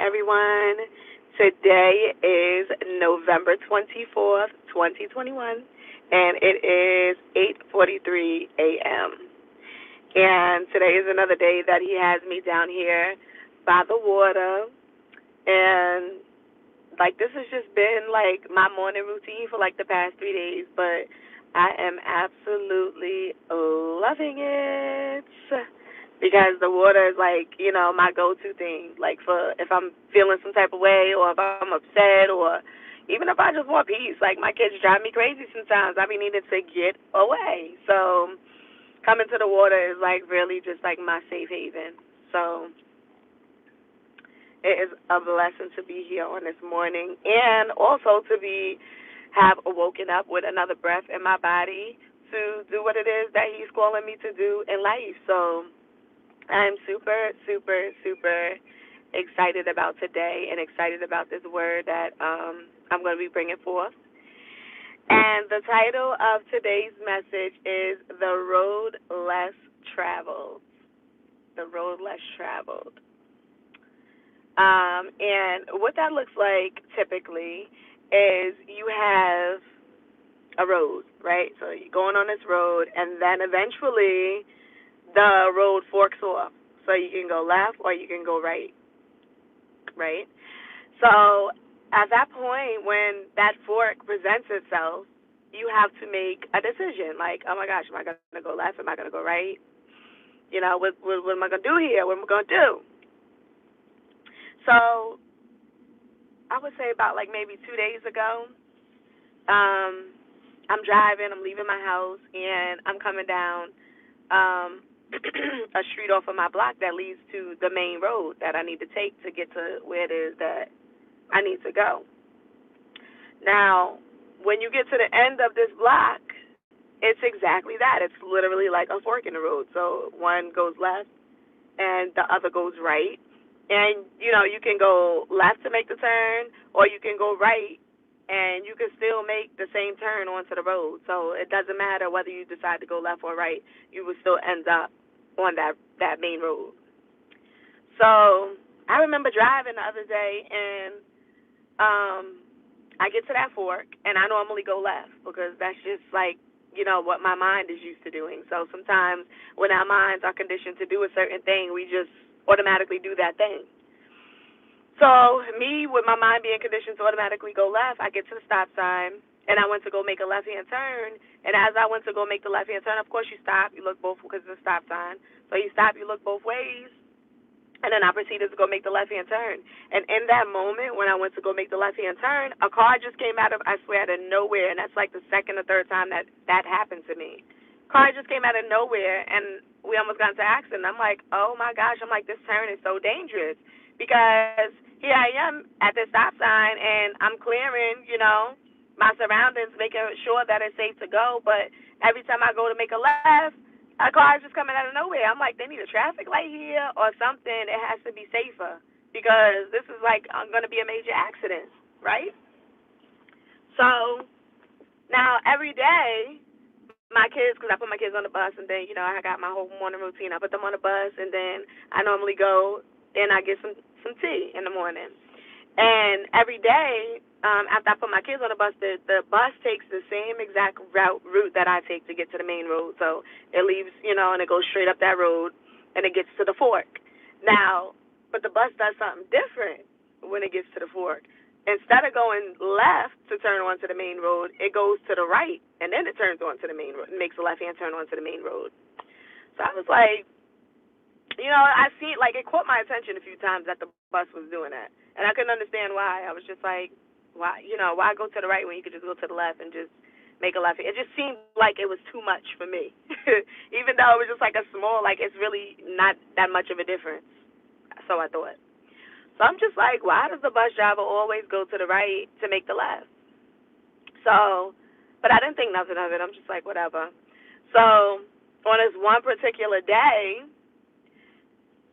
everyone. Today is November 24th, 2021, and it is 8:43 a.m. And today is another day that he has me down here by the water, and this has just been like my morning routine for like the past 3 days, but I am absolutely loving it because the water is my go-to thing. Like for if I'm feeling some type of way or if I'm upset or even if I just want peace. Like my kids drive me crazy sometimes. I be needing to get away. So coming to the water is like really just like my safe haven. So it is a blessing to be here on this morning and also to be have woken up with another breath in my body to do what it is that he's calling me to do in life. So I'm super, super, super excited about today and excited about this word that I'm going to be bringing forth. And the title of today's message is The Road Less Traveled. The Road Less Traveled. And what that looks like typically is you have a road, right? So you're going on this road, and then eventually the road forks off. So you can go left or you can go right, right? So at that point, when that fork presents itself, you have to make a decision. Like, oh my gosh, am I going to go left? Am I going to go right? What am I going to do here? What am I going to do? So I would say about like maybe 2 days ago, um, I'm driving, I'm leaving my house, and I'm coming down a street off of my block that leads to the main road that I need to take to get to where it is that I need to go. Now, when you get to the end of this block, it's exactly that. It's literally like a fork in the road. So one goes left and the other goes right. And, you can go left to make the turn or you can go right and you can still make the same turn onto the road. So it doesn't matter whether you decide to go left or right, you will still end up on that main road. So I remember driving the other day and I get to that fork and I normally go left because that's just like, what my mind is used to doing. So sometimes when our minds are conditioned to do a certain thing, we just automatically do that thing. So me, with my mind being conditioned to automatically go left, I get to the stop sign, and I went to go make a left-hand turn. And as I went to go make the left-hand turn, of course you stop, you look both because it's a stop sign. So you stop, you look both ways, and then I proceeded to go make the left-hand turn. And in that moment, when I went to go make the left-hand turn, a car just came I swear, out of nowhere, and that's like the second or third time that happened to me. Car just came out of nowhere, and we almost got into an accident. I'm like, oh my gosh, this turn is so dangerous because here I am at the stop sign, and I'm clearing, my surroundings, making sure that it's safe to go. But every time I go to make a left, a car is just coming out of nowhere. I'm like, they need a traffic light here or something. It has to be safer because this is like going to be a major accident, right? So now every day, my kids, because I put my kids on the bus, and then I got my whole morning routine. I put them on the bus, and then I normally go and I get some tea in the morning. And every day, after I put my kids on the the bus takes the same exact route that I take to get to the main road. So it leaves, and it goes straight up that road, and it gets to the fork. Now, but the bus does something different when it gets to the fork. Instead of going left to turn onto the main road, it goes to the right, and then it turns onto the main road, makes a left-hand turn onto the main road. So I was like, I seen, it caught my attention a few times that the bus was doing that. And I couldn't understand why. I was just like, why go to the right when you could just go to the left and just make a left? It just seemed like it was too much for me. Even though it was just like a small, it's really not that much of a difference. So I thought. So I'm just like, why does the bus driver always go to the right to make the left? So, but I didn't think nothing of it. I'm just like, whatever. So on this one particular day,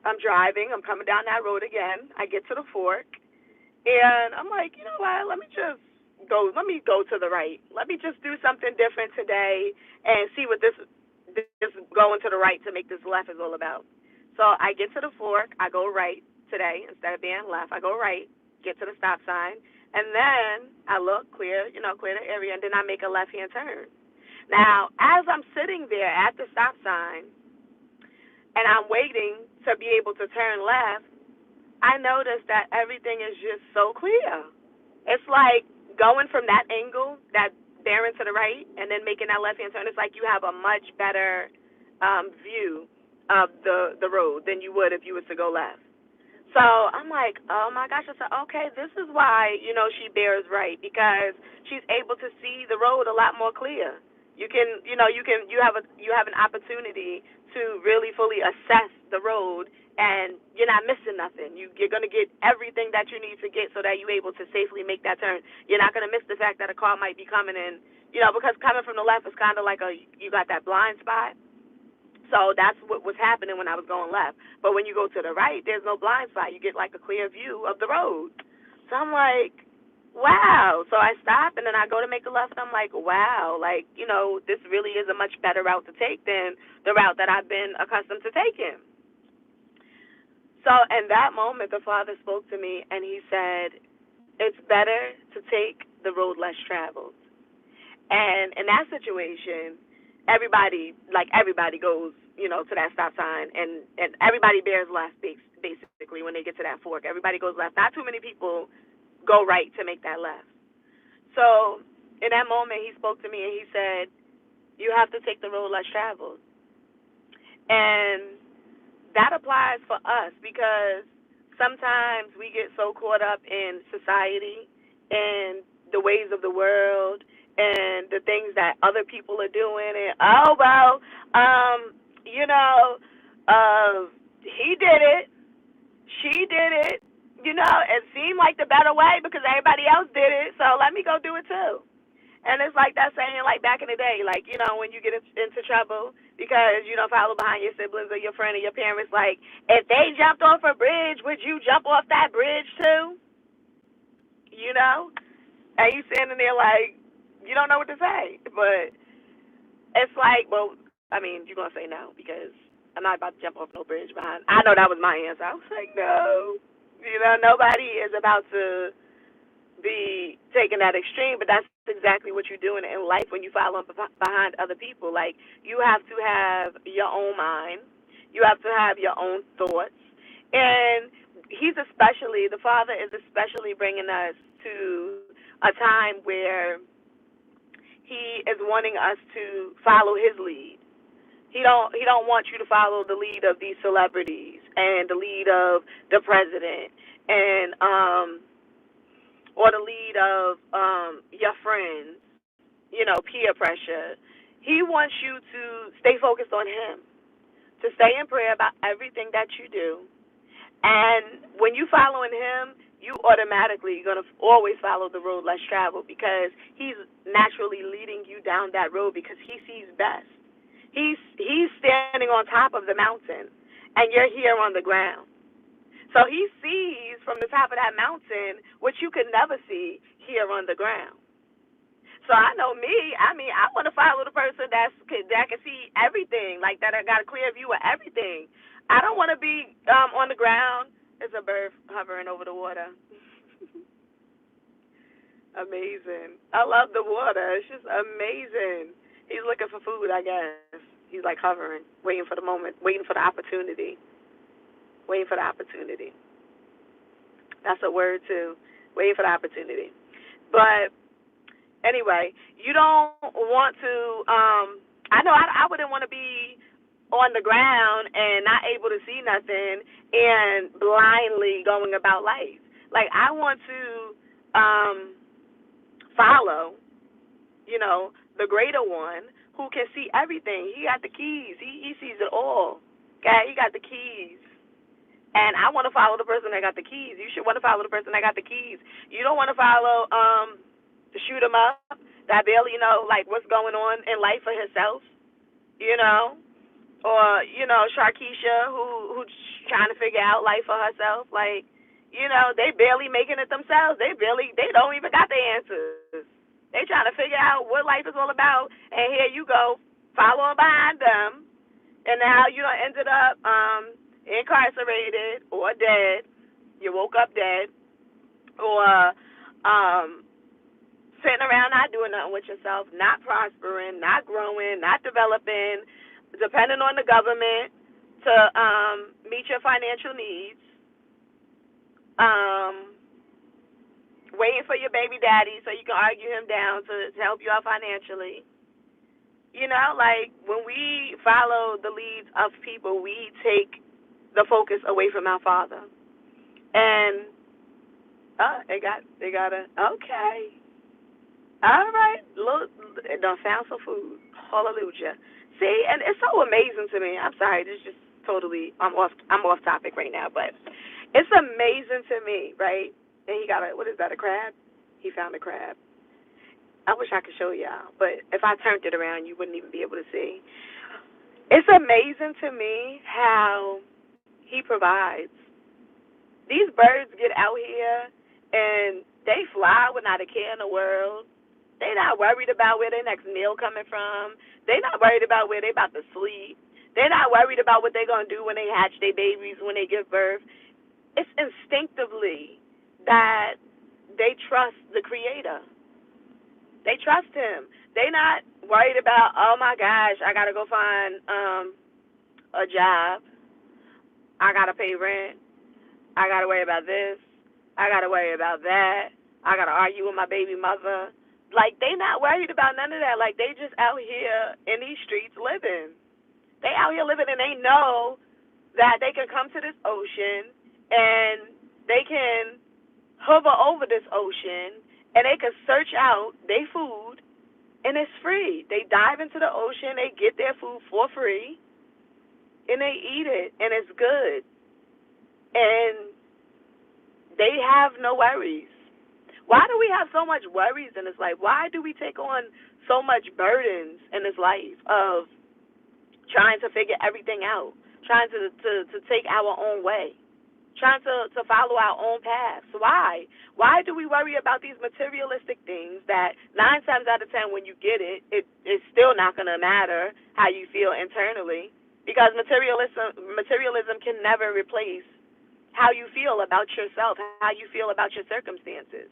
I'm driving. I'm coming down that road again. I get to the fork, and I'm like, you know what? Let me go to the right. Let me just do something different today and see what this going to the right to make this left is all about. So I get to the fork. I go right to today, instead of being left, I go right, get to the stop sign, and then I look, clear the area, and then I make a left-hand turn. Now, as I'm sitting there at the stop sign and I'm waiting to be able to turn left, I notice that everything is just so clear. It's like going from that angle, that bearing to the right, and then making that left-hand turn. It's like you have a much better view of the road than you would if you was to go left. So I'm like, oh my gosh. I said, okay, this is why, she bears right, because she's able to see the road a lot more clear. You have an opportunity to really fully assess the road, and you're not missing nothing. You're gonna get everything that you need to get so that you're able to safely make that turn. You're not gonna miss the fact that a car might be coming in, because coming from the left is kind of like you got that blind spot. So that's what was happening when I was going left. But when you go to the right, there's no blind spot. You get like a clear view of the road. So I'm like, wow. So I stop, and then I go to make a left, and I'm like, wow, this really is a much better route to take than the route that I've been accustomed to taking. So in that moment, the Father spoke to me, and he said, it's better to take the road less traveled. And in that situation, everybody goes, to that stop sign, and everybody bears left, basically, when they get to that fork. Everybody goes left. Not too many people go right to make that left. So in that moment, he spoke to me, and he said, you have to take the road less traveled. And that applies for us, because sometimes we get so caught up in society and the ways of the world and the things that other people are doing, and he did it, she did it, it seemed like the better way because everybody else did it, so let me go do it too. And it's like that saying, like back in the day, when you get into trouble because you don't follow behind your siblings or your friend or your parents, like, if they jumped off a bridge, would you jump off that bridge too? And you standing there like, you don't know what to say. But it's like, well, you're going to say no because I'm not about to jump off no bridge behind. I know that was my answer. I was like, no. Nobody is about to be taking that extreme, but that's exactly what you're doing in life when you follow behind other people. Like, you have to have your own mind. You have to have your own thoughts. And the Father is especially bringing us to a time where he is wanting us to follow his lead. He don't want you to follow the lead of these celebrities and the lead of the president and or the lead of your friends, peer pressure. He wants you to stay focused on him, to stay in prayer about everything that you do. And when you following him, you automatically going to always follow the road less traveled because he's naturally leading you down that road because he sees best. He's standing on top of the mountain, and you're here on the ground. So he sees from the top of that mountain what you could never see here on the ground. So I know me. I want to follow the person that can see everything, like that. I got a clear view of everything. I don't want to be on the ground. There's a bird hovering over the water. Amazing. I love the water. It's just amazing. He's looking for food, I guess. He's like hovering, waiting for the moment, waiting for the opportunity. Waiting for the opportunity. That's a word too. Waiting for the opportunity. But anyway, you don't want to, I know I wouldn't want to be on the ground and not able to see nothing and blindly going about life. Like, I want to follow, the greater one who can see everything. He got the keys. He sees it all. Okay? He got the keys. And I want to follow the person that got the keys. You should want to follow the person that got the keys. You don't want to follow the shoot 'em up that barely know like what's going on in life for herself, or Sharkeisha who's trying to figure out life for herself. Like, they barely making it themselves. They don't even got the answers. They trying to figure out what life is all about, and here you go following behind them, and now you done ended up incarcerated or dead You woke up dead, or sitting around not doing nothing with yourself, not prospering, not growing, not developing, depending on the government to meet your financial needs, um, waiting for your baby daddy so you can argue him down to help you out financially. You know, like when we follow the leads of people, we take the focus away from our Father. And they got a okay. All right, look, it done found some food. Hallelujah. See, and it's so amazing to me. I'm sorry, this is just totally. I'm off topic right now, but it's amazing to me, right? And he got a what is that? A crab? He found a crab. I wish I could show y'all, but if I turned it around, you wouldn't even be able to see. It's amazing to me how he provides. These birds get out here and they fly with not a care in the world. They not worried about where their next meal coming from. They not worried about where they about to sleep. They're not worried about what they're gonna do when they hatch their babies, when they give birth. It's instinctively that they trust the Creator. They trust Him. They not worried about, oh my gosh, I gotta go find a job. I gotta pay rent. I gotta worry about this. I gotta worry about that. I gotta argue with my baby mother. Like they not worried about none of that. Like they just out here in these streets living. They out here living and they know that they can come to this ocean and they can hover over this ocean and they can search out their food and it's free. They dive into the ocean, they get their food for free, and they eat it and it's good. And they have no worries. Why do we have so much worries in this life? Why do we take on so much burdens in this life of trying to figure everything out, trying to take our own way, trying to follow our own paths? Why? Why do we worry about these materialistic things that 9 times out of 10 when you get it's still not going to matter how you feel internally because materialism can never replace how you feel about yourself, how you feel about your circumstances.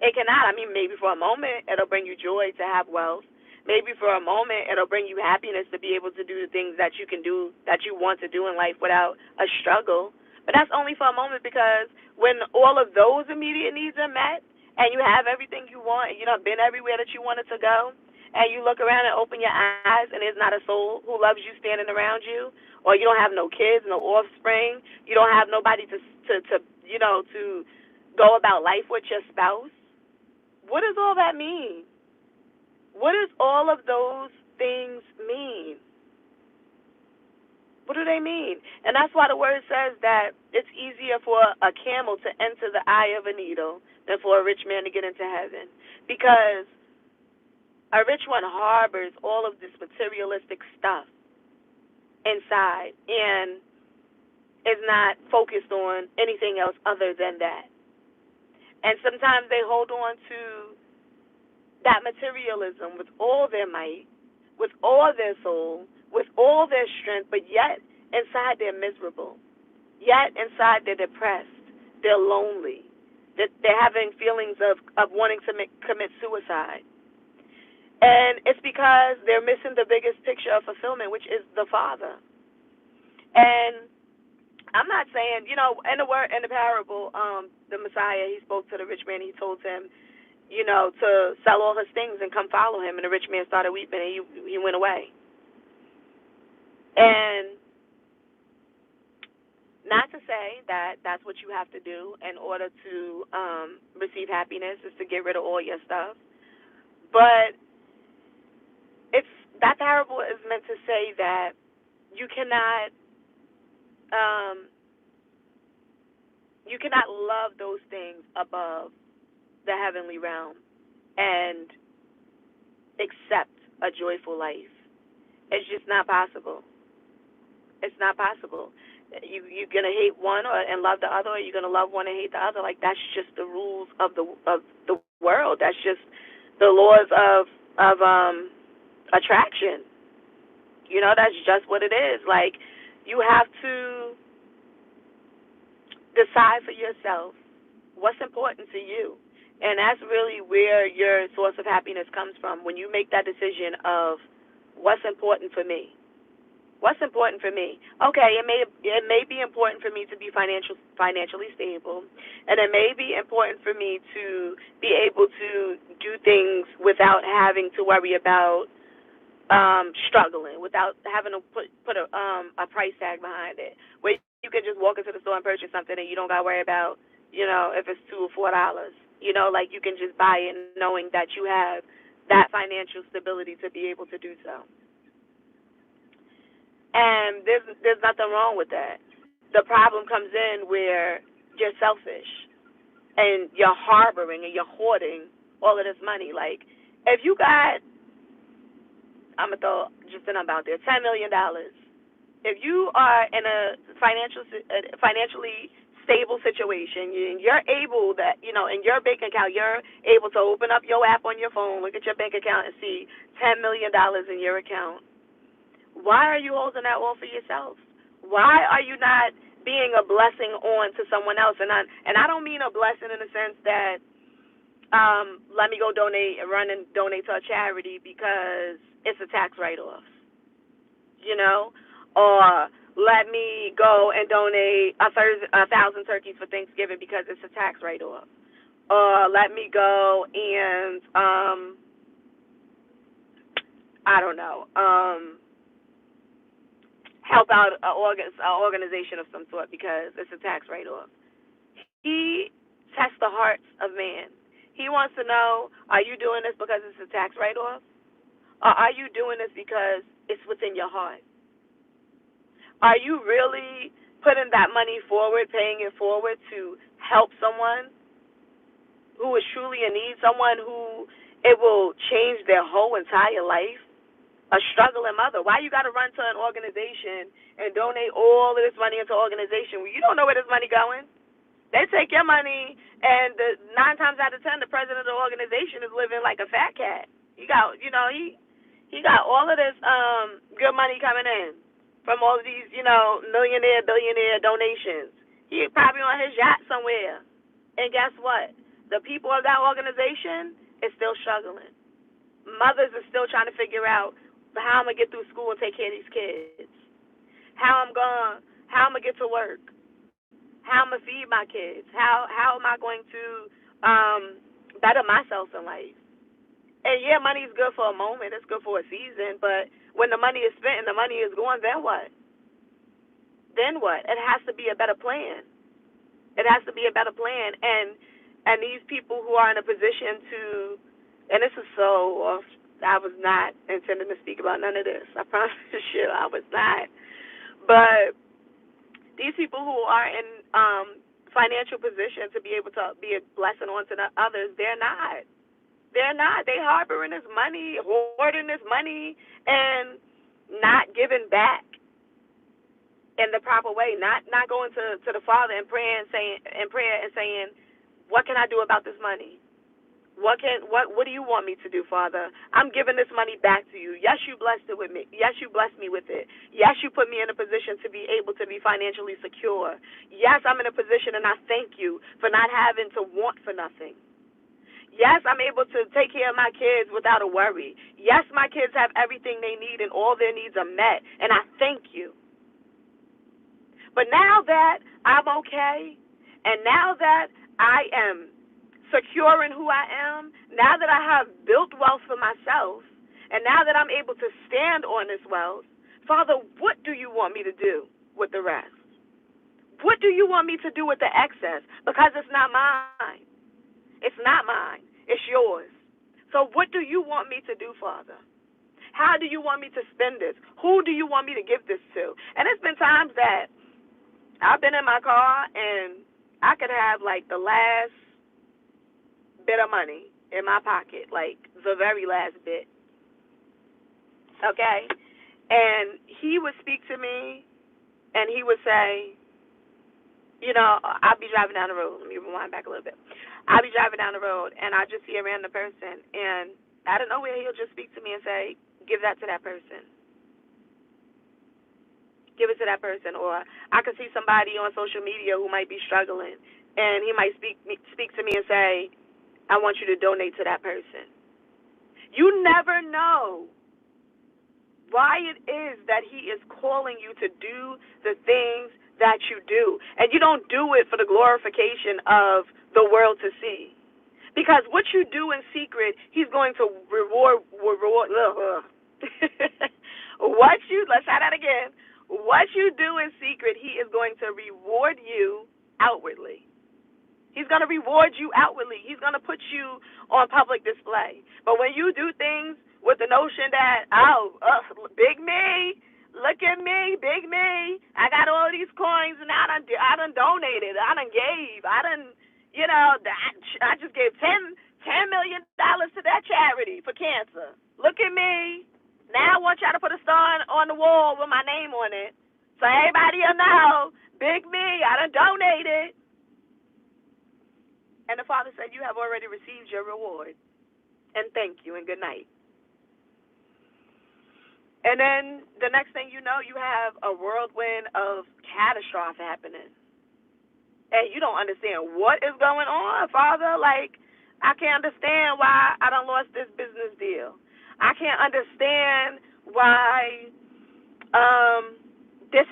It cannot. I mean, maybe for a moment it'll bring you joy to have wealth. Maybe for a moment it'll bring you happiness to be able to do the things that you can do, that you want to do in life without a struggle. But that's only for a moment because when all of those immediate needs are met and you have everything you want and you done been everywhere that you wanted to go and you look around and open your eyes and there's not a soul who loves you standing around you, or you don't have no kids, no offspring, you don't have nobody to go about life with your spouse. What does all that mean? What does all of those things mean? What do they mean? And that's why the word says that it's easier for a camel to enter the eye of a needle than for a rich man to get into heaven. Because a rich one harbors all of this materialistic stuff inside and is not focused on anything else other than that. And sometimes they hold on to that materialism with all their might, with all their soul, with all their strength, but yet inside they're miserable. Yet inside they're depressed. They're lonely. They're having feelings of wanting to commit suicide. And it's because they're missing the biggest picture of fulfillment, which is the Father. And I'm not saying, in the parable, the Messiah, he spoke to the rich man. He told him, to sell all his things and come follow him. And the rich man started weeping and he went away. And not to say that that's what you have to do in order to receive happiness, is to get rid of all your stuff. But that parable is meant to say that you cannot love those things above the heavenly realm and accept a joyful life. It's just not possible. It's not possible. You're gonna hate one and love the other, or you're gonna love one and hate the other. Like that's just the rules of the world. That's just the laws of attraction. That's just what it is. Like you have to Decide for yourself what's important to you. And that's really where your source of happiness comes from, when you make that decision of what's important for me. What's important for me? Okay, it may be important for me to be financially stable, and it may be important for me to be able to do things without having to worry about struggling, without having to put a price tag behind it. Where you can just walk into the store and purchase something and you don't got to worry about, if it's $2 or $4. Like you can just buy it knowing that you have that financial stability to be able to do so. And there's nothing wrong with that. The problem comes in where you're selfish and you're harboring and you're hoarding all of this money. Like, if you got, I'm gonna throw just a number out there, $10 million. If you are in a financially stable situation, you're able that, in your bank account, you're able to open up your app on your phone, look at your bank account, and see $10 million in your account. Why are you holding that all for yourself? Why are you not being a blessing on to someone else? And I don't mean a blessing in the sense that let me go run and donate to a charity because it's a tax write-off, or let me go and donate 1,000 turkeys for Thanksgiving because it's a tax write-off, or let me go and I don't know. Help out an organization of some sort because it's a tax write-off. He tests the hearts of man. He wants to know, are you doing this because it's a tax write-off? Or are you doing this because it's within your heart? Are you really putting that money forward, paying it forward to help someone who is truly in need, someone who it will change their whole entire life? A struggling mother. Why you got to run to an organization and donate all of this money into an organization where you don't know where this money going? They take your money, and 9 times out of 10, the president of the organization is living like a fat cat. He got, he got all of this good money coming in from all of these, millionaire, billionaire donations. He probably on his yacht somewhere. And guess what? The people of that organization is still struggling. Mothers are still trying to figure out how I'm gonna get through school and take care of these kids. How I'm gonna get to work. How I'm gonna feed my kids. How am I going to better myself in life? And yeah, money is good for a moment. It's good for a season. But when the money is spent and the money is gone, then what? Then what? It has to be a better plan. It has to be a better plan. And these people who are in a position to, and this is so off. I was not intending to speak about none of this. I promise you, I was not. But these people who are in financial position to be able to be a blessing on to the others, they're not. They're not. They harboring this money, hoarding this money, and not giving back in the proper way. Not going to the Father and praying, saying, what can I do about this money? What do you want me to do, Father? I'm giving this money back to you. Yes, you blessed it with me. Yes, you blessed me with it. Yes, you put me in a position to be able to be financially secure. Yes, I'm in a position, and I thank you for not having to want for nothing. Yes, I'm able to take care of my kids without a worry. Yes, my kids have everything they need, and all their needs are met, and I thank you. But now that I'm okay, and now that I am secure in who I am, now that I have built wealth for myself, and now that I'm able to stand on this wealth, Father, what do you want me to do with the rest? What do you want me to do with the excess? Because it's not mine. It's not mine. It's yours. So what do you want me to do, Father? How do you want me to spend this? Who do you want me to give this to? And it's been times that I've been in my car and I could have like the last bit of money in my pocket, like the very last bit. Okay? And he would speak to me and he would say, I'll be driving down the road. Let me rewind back a little bit. I'll be driving down the road and I just see a random person, and out of nowhere he'll just speak to me and say, give that to that person. Give it to that person. Or I could see somebody on social media who might be struggling, and he might speak to me and say, I want you to donate to that person. You never know why it is that he is calling you to do the things that you do. And you don't do it for the glorification of the world to see. Because what you do in secret, he's going to reward. Let's try that again. What you do in secret, he is going to reward you outwardly. He's going to reward you outwardly. He's going to put you on public display. But when you do things with the notion that, big me, look at me, big me, I got all these coins and I done donated, I done gave, I just gave $10 million to that charity for cancer. Look at me. Now I want y'all to put a star on the wall with my name on it, so everybody will know, big me, I done donated. And the Father said, you have already received your reward. And thank you and good night. And then the next thing you know, you have a whirlwind of catastrophe happening. And you don't understand what is going on, Father. Like, I can't understand why I done lost this business deal. I can't understand why this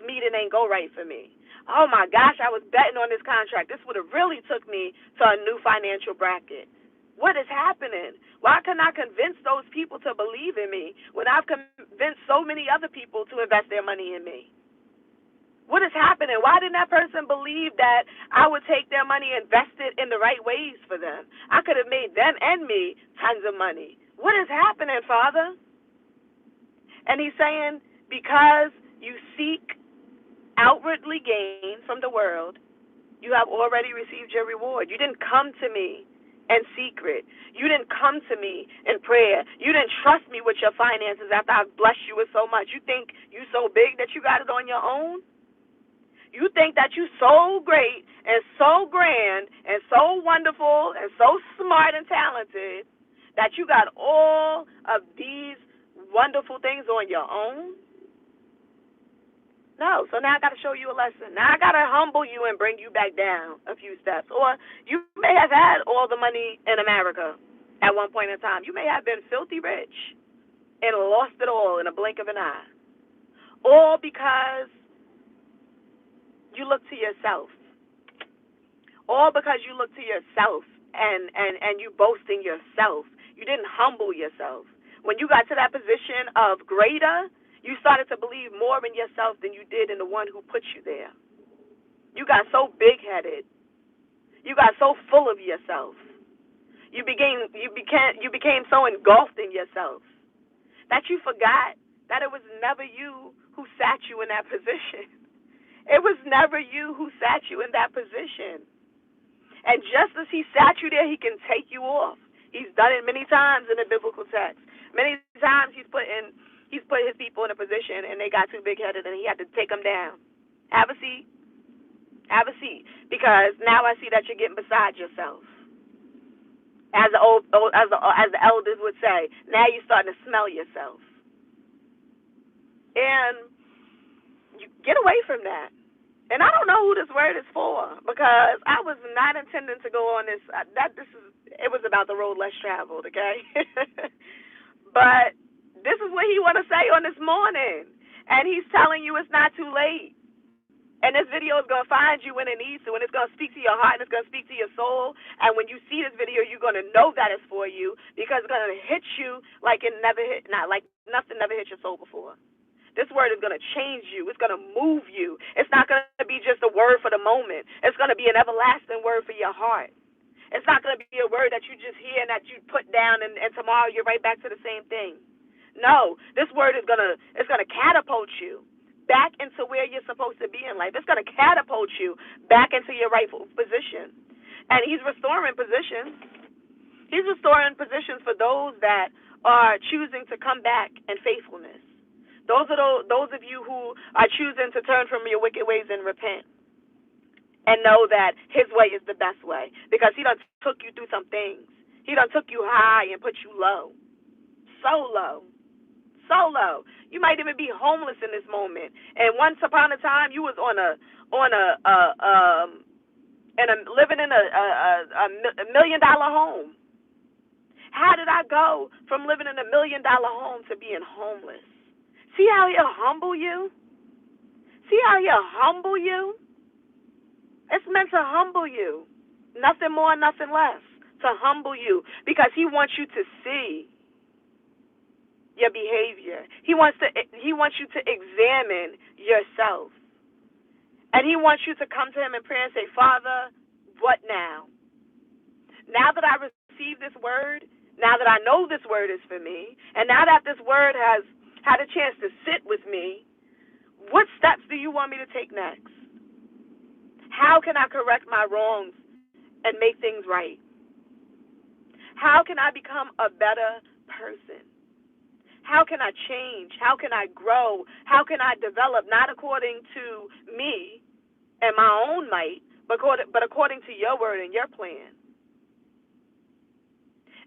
meeting ain't go right for me. Oh my gosh, I was betting on this contract. This would have really took me to a new financial bracket. What is happening? Why can I convince those people to believe in me when I've convinced so many other people to invest their money in me? What is happening? Why didn't that person believe that I would take their money and invest it in the right ways for them? I could have made them and me tons of money. What is happening, Father? And he's saying, because you seek outwardly gain from the world, you have already received your reward. You didn't come to me in secret. You didn't come to me in prayer. You didn't trust me with your finances after I've blessed you with so much. You think you so big that you got it on your own? You think that you so great and so grand and so wonderful and so smart and talented that you got all of these wonderful things on your own? No, so now I got to show you a lesson. Now I got to humble you and bring you back down a few steps. Or you may have had all the money in America at one point in time. You may have been filthy rich and lost it all in a blink of an eye. All because you look to yourself. All because you look to yourself and you boast in yourself. You didn't humble yourself. When you got to that position of greater, you started to believe more in yourself than you did in the one who put you there. You got so big-headed. You got so full of yourself. You became so engulfed in yourself that you forgot that it was never you who sat you in that position. It was never you who sat you in that position. And just as he sat you there, he can take you off. He's done it many times in the biblical text. Many times he's put his people in a position and they got too big-headed and he had to take them down. Have a seat. Have a seat. Because now I see that you're getting beside yourself. As the elders would say, now you're starting to smell yourself. And you get away from that. And I don't know who this word is for, because I was not intending to go on this. It was about the road less traveled, okay? But this is what he want to say on this morning. And he's telling you it's not too late. And this video is going to find you when it needs to, and it's going to speak to your heart, and it's going to speak to your soul. And when you see this video, you're going to know that it's for you, because it's going to hit you like nothing never hit your soul before. This word is going to change you. It's going to move you. It's not going to be just a word for the moment. It's going to be an everlasting word for your heart. It's not going to be a word that you just hear and that you put down and tomorrow you're right back to the same thing. No, this word is going to catapult you back into where you're supposed to be in life. It's going to catapult you back into your rightful position. And he's restoring positions. He's restoring positions for those that are choosing to come back in faithfulness. Those of you who are choosing to turn from your wicked ways and repent and know that his way is the best way, because he done took you through some things. He done took you high and put you low. So low. solo. You might even be homeless in this moment. And once upon a time, you was living in a $1 million home. How did I go from living in a $1 million home to being homeless? See how he'll humble you? See how he'll humble you? It's meant to humble you. Nothing more, nothing less. To humble you. Because he wants you to see your behavior. He wants you to examine yourself. And he wants you to come to him in prayer and say, Father, what now? Now that I receive this word, now that I know this word is for me, and now that this word has had a chance to sit with me, what steps do you want me to take next? How can I correct my wrongs and make things right? How can I become a better person? How can I change? How can I grow? How can I develop, not according to me and my own might, but according to your word and your plan?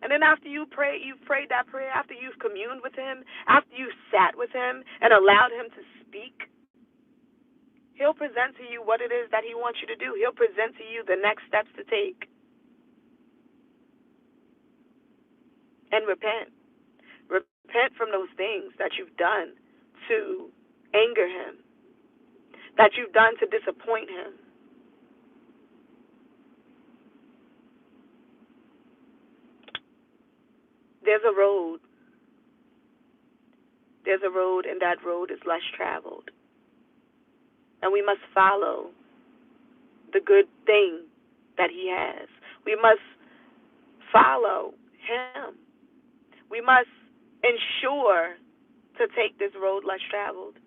And then after you've prayed that prayer, after you've communed with him, after you've sat with him and allowed him to speak, he'll present to you what it is that he wants you to do. He'll present to you the next steps to take. And repent. Repent from those things that you've done to anger him, that you've done to disappoint him. There's a road. There's a road, and that road is less traveled. And we must follow the good thing that he has. We must follow him. We must ensure to take this road less traveled.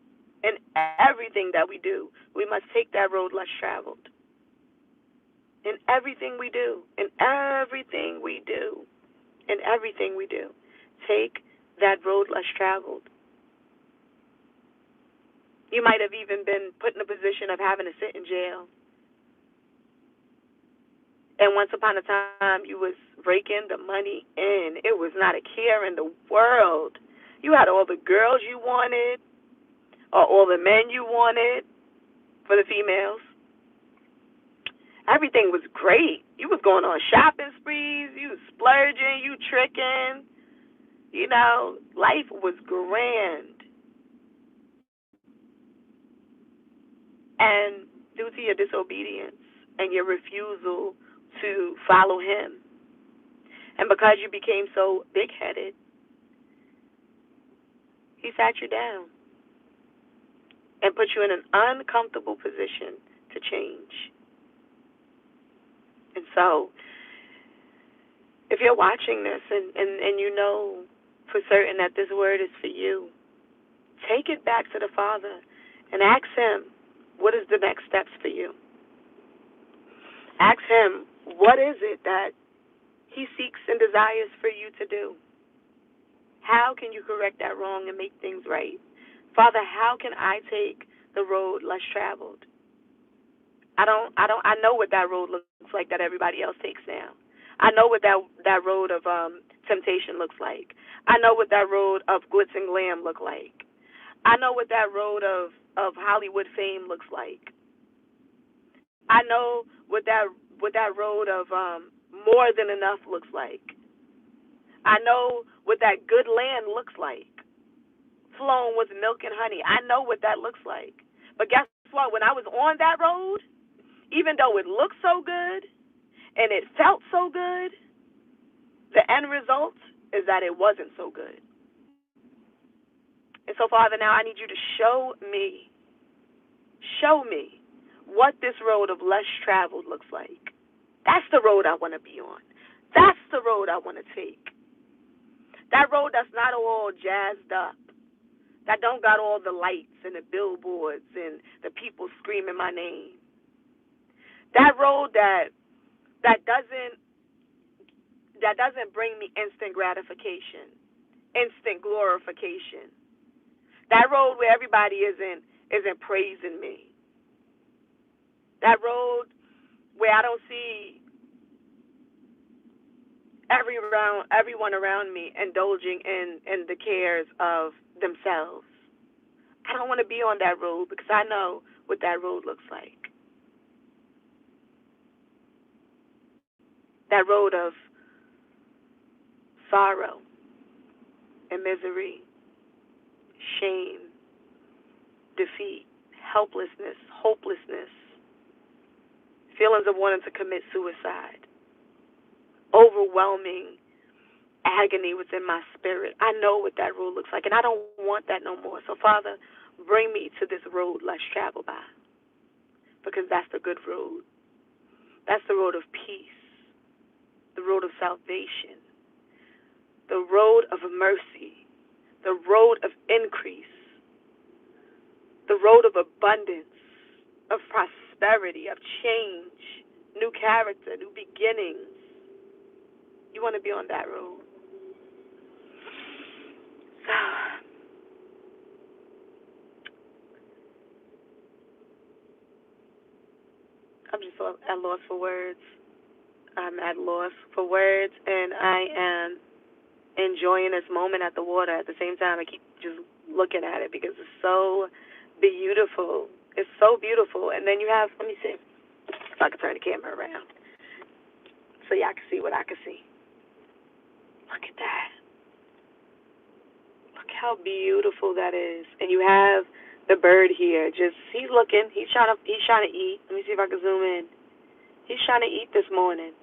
In everything that we do, we must take that road less traveled. In everything we do, in everything we do, in everything we do, take that road less traveled. You might have even been put in a position of having to sit in jail. And once upon a time, you was raking the money in. It was not a care in the world. You had all the girls you wanted, or all the men you wanted, for the females. Everything was great. You was going on shopping sprees. You was splurging. You tricking. You know, life was grand. And due to your disobedience and your refusal to follow him, and because you became so big-headed, he sat you down and put you in an uncomfortable position to change. And so, if you're watching this and you know for certain that this word is for you, take it back to the Father and ask him, what is the next steps for you? Ask him, what is it that he seeks and desires for you to do? How can you correct that wrong and make things right? Father, how can I take the road less traveled? I know what that road looks like that everybody else takes now. I know what that road of temptation looks like. I know what that road of glitz and glam look like. I know what that road of Hollywood fame looks like. I know what that road of more than enough looks like. I know what that good land looks like, flowing with milk and honey. I know what that looks like. But guess what? When I was on that road, even though it looked so good and it felt so good, the end result is that it wasn't so good. And so, Father, now I need you to show me what this road of less traveled looks like. That's the road I want to be on. That's the road I want to take. That road that's not all jazzed up, that don't got all the lights and the billboards and the people screaming my name. That road that doesn't bring me instant gratification, instant glorification. That road where everybody isn't praising me. That road where I don't see everyone around me indulging in the cares of themselves. I don't want to be on that road because I know what that road looks like. That road of sorrow and misery, shame, defeat, helplessness, hopelessness, feelings of wanting to commit suicide, overwhelming agony within my spirit. I know what that road looks like, and I don't want that no more. So, Father, bring me to this road less traveled by, because that's the good road. That's the road of peace, the road of salvation, the road of mercy, the road of increase, the road of abundance, of prosperity, of change, new character, new beginnings. You want to be on that road. So, I'm just at loss for words. I'm at loss for words, and I am enjoying this moment at the water. At the same time, I keep just looking at it because it's so beautiful. It's so beautiful. And then you have, let me see if I can turn the camera around so y'all can see what I can see. Look at that. Look how beautiful that is. And you have the bird here. Just he's looking. He's trying to eat. Let me see if I can zoom in. He's trying to eat this morning.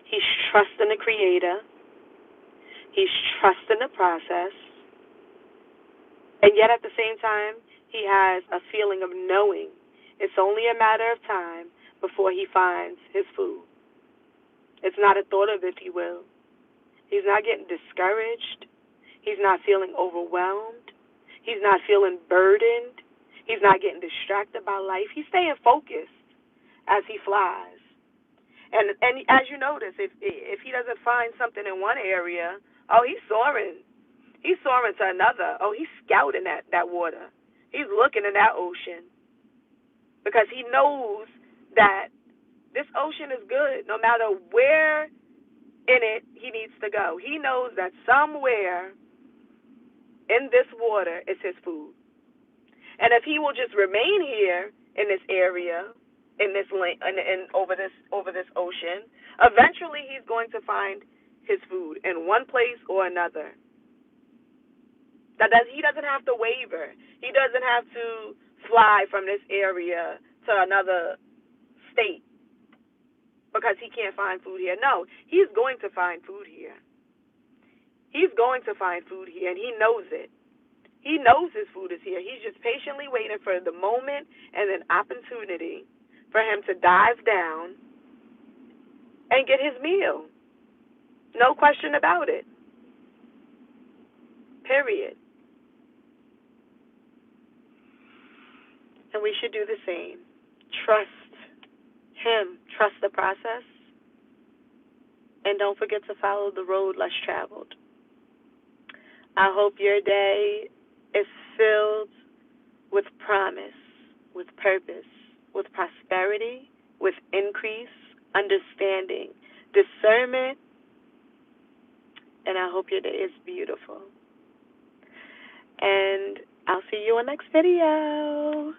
He's trusting the Creator. He's trusting the process. And yet at the same time, he has a feeling of knowing it's only a matter of time before he finds his food. It's not a thought of if he will. He's not getting discouraged. He's not feeling overwhelmed. He's not feeling burdened. He's not getting distracted by life. He's staying focused as he flies. And as you notice, if he doesn't find something in one area, oh, he's soaring. He's soaring to another. Oh, he's scouting that water. He's looking in that ocean because he knows that this ocean is good no matter where in it he needs to go. He knows that somewhere in this water is his food. And if he will just remain here in this area, in this over this ocean, eventually he's going to find his food in one place or another. He doesn't have to waver. He doesn't have to fly from this area to another state because he can't find food here. No, he's going to find food here. He's going to find food here, and he knows it. He knows his food is here. He's just patiently waiting for the moment and an opportunity for him to dive down and get his meal. No question about it. Period. And we should do the same. Trust him. Trust the process. And don't forget to follow the road less traveled. I hope your day is filled with promise, with purpose, with prosperity, with increase, understanding, discernment, and I hope your day is beautiful. And I'll see you in the next video.